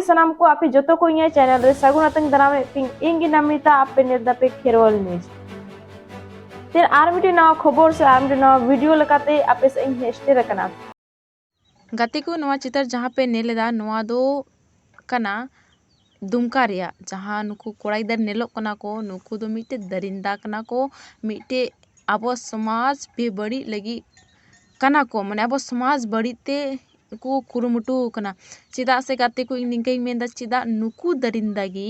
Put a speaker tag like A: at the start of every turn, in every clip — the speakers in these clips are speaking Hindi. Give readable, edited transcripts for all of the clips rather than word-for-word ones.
A: सनाम को आप जो को इन चैनल रे सगुन अतंग दारामे इंगी नमिता आप निर्दा पे खेरवल न्यूज तेर आर मिटी नवा खबर से आर मिटी नवा वीडियो लगाते आपे से इन हेस्टे रखना
B: गाते को नवा चित्र जहाँ पे नेलेदा नवा दो कना दुमका रिया जहाँ नुकु कोड़ा इधर नेलोक कना को नुकु दो मिटे दरिंदा कना को मिटे अब समाज पे बड़ी लगी कना को माने अब समाज बड़ी ते को कुरुमुटु कना चिदा से गाते को निंकई मेंदा चिदा नुकु दरिंदागी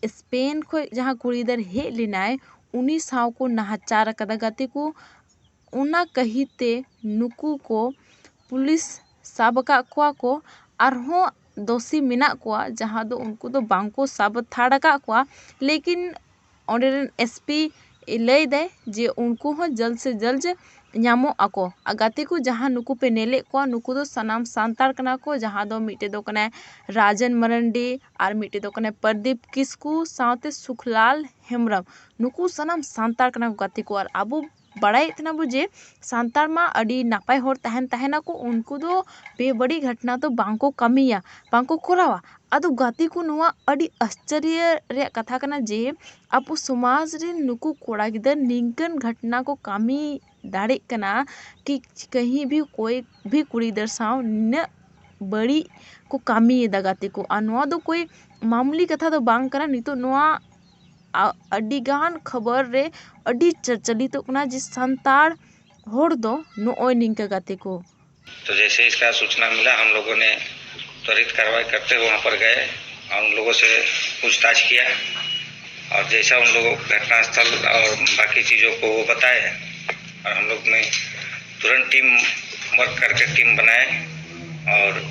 B: स्पेन को जहाँ कुड़ी इधर हे लिनाय उनी साव को नहाचार कदा गाते को उना कहिते नुकु को पुलिस साब का को आरहों दोषी मेना को जहाँ दो उनको तो बांको साब थाड़ का लेकिन ऑनरेन एसपी लय दे जे उनको हो जल्द से जल्द ᱧᱟᱢᱚᱜ ako गाते को जहाँ नुकु पे नेले को नुकु दो सनाम सांतार कना को जहाँ दो मिटे दो कने राजन मरंडी और मिटे दो कने प्रदीप किस्कू साथे सुखलाल हेमरम नुकु सनाम सांतार कना को गाते को और अबो बड़ाई इतना बुझे सांतार मा अडी नापाय होर तहना को उनको दो बेबड़ी घटना तो बांको कमिया बांको कोरावा अदो गाते को नुआ अडी आश्चर्य रे कथा कना जे अब समाज रे नुकु कोड़ा गिदर निंकन घटना को कमी दाड़े कना कि कहीं भी कोई भी कुड़ी दर साव न बड़ी को कमी गाते को नुआ दो कोई मामूली कथा तो बांग करा नितो नुआ अडिगान खबर रे अडी चर्चलित कना जे संतार होड़ दो नोय निंका गाते को।
C: तो जैसे इसका सूचना मिला हम लोगों ने त्वरित कार्रवाई करते हुए वहाँ पर गए और उन लोगों से पूछताछ किया और जैसा उन लोगों घटनास्थल और बाकी चीज़ों को वो बताए और हम लोग ने तुरंत टीम वर्क करके टीम बनाए और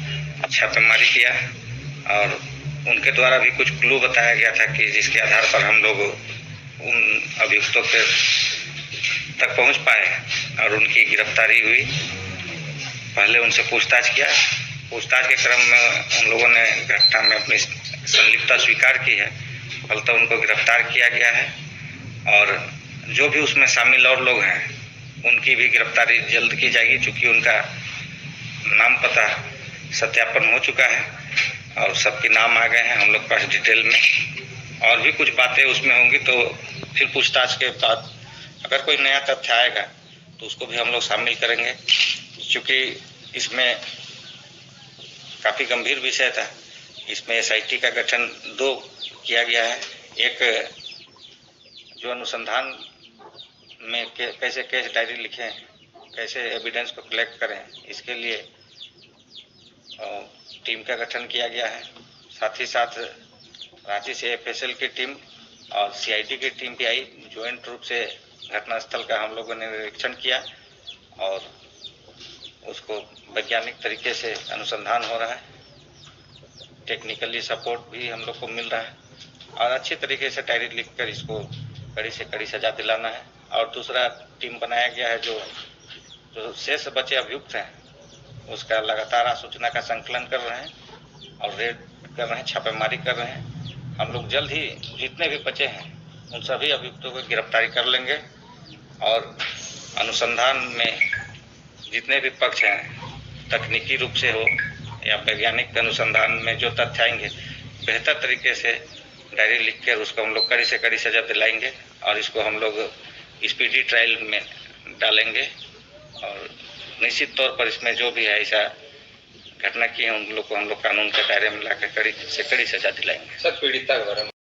C: छापेमारी किया और उनके द्वारा भी कुछ क्लू बताया गया था कि जिसके आधार पर हम लोग उन अभियुक्तों के तक पहुंच पाए और उनकी गिरफ्तारी हुई। पहले उनसे पूछताछ किया, पूछताछ के क्रम में उन लोगों ने घटना में अपनी संलिप्तता स्वीकार की है, फलतः उनको गिरफ्तार किया गया है और जो भी उसमें शामिल और लोग हैं उनकी भी गिरफ्तारी जल्द की जाएगी, चूँकि उनका नाम पता सत्यापन हो चुका है और सबके नाम आ गए हैं हम लोग पास डिटेल में। और भी कुछ बातें उसमें होंगी तो फिर पूछताछ के बाद अगर कोई नया तथ्य आएगा तो उसको भी हम लोग शामिल करेंगे, क्योंकि इसमें काफ़ी गंभीर विषय था। इसमें एसआईटी का गठन 2 किया गया है, एक जो अनुसंधान में कैसे केस डायरी लिखें, कैसे एविडेंस को कलेक्ट करें, इसके लिए टीम का गठन किया गया है। साथ ही साथ रांची से एफएसएल की टीम और सीआईडी की टीम भी आई, ज्वाइंट रूप से घटनास्थल का हम लोगों ने निरीक्षण किया और उसको वैज्ञानिक तरीके से अनुसंधान हो रहा है, टेक्निकली सपोर्ट भी हम लोग को मिल रहा है और अच्छी तरीके से डायरी लिखकर इसको कड़ी से कड़ी सजा दिलाना है। और दूसरा टीम बनाया गया है जो शेष बचे अभियुक्त हैं उसका लगातार सूचना का संकलन कर रहे हैं और रेड कर रहे हैं, छापेमारी कर रहे हैं। हम लोग जल्द ही जितने भी बचे हैं उन सभी अभियुक्तों को गिरफ्तारी कर लेंगे और अनुसंधान में जितने भी पक्ष हैं तकनीकी रूप से हो या वैज्ञानिक अनुसंधान में जो तथ्य आएंगे बेहतर तरीके से डायरी लिख कर उसको हम लोग कड़ी से कड़ी सजा दिलाएंगे और इसको हम लोग स्पीडी ट्रायल में डालेंगे और निश्चित तौर पर इसमें जो भी है ऐसा घटना की है उन लोग को हम लोग कानून के दायरे में लाकर कड़ी से कड़ी सजा दिलाएंगे। सर पीड़िता